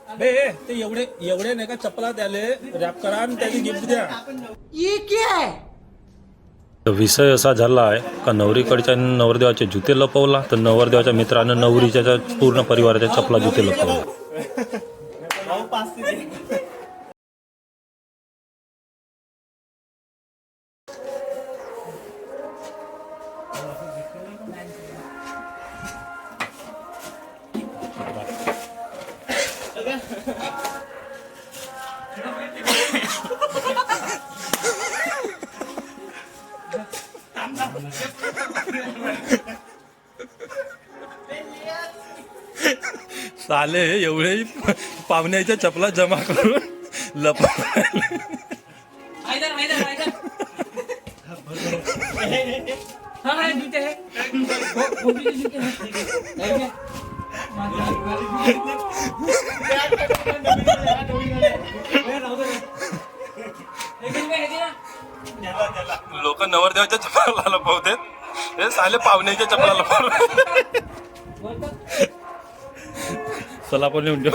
बे ते एवढे एवढे नाही का चपला द्याले रॅप करा आणि त्याची गिफ्ट द्या. तर विषय असा झाला आहे का नवरीकडच्या नवरदेवाचे जुते लपवला तर नवरदेवाच्या मित्रानं नवरीच्या पूर्ण परिवाराच्या चपला जुते लपवला. साले एवढे पाहुण्याच्या चपला जमा करून लोक नवरदेवाच्या चपला लपवतात. हे साले पाहुण्याच्या चपला लपवतात. चला आपण लिहून ठेव.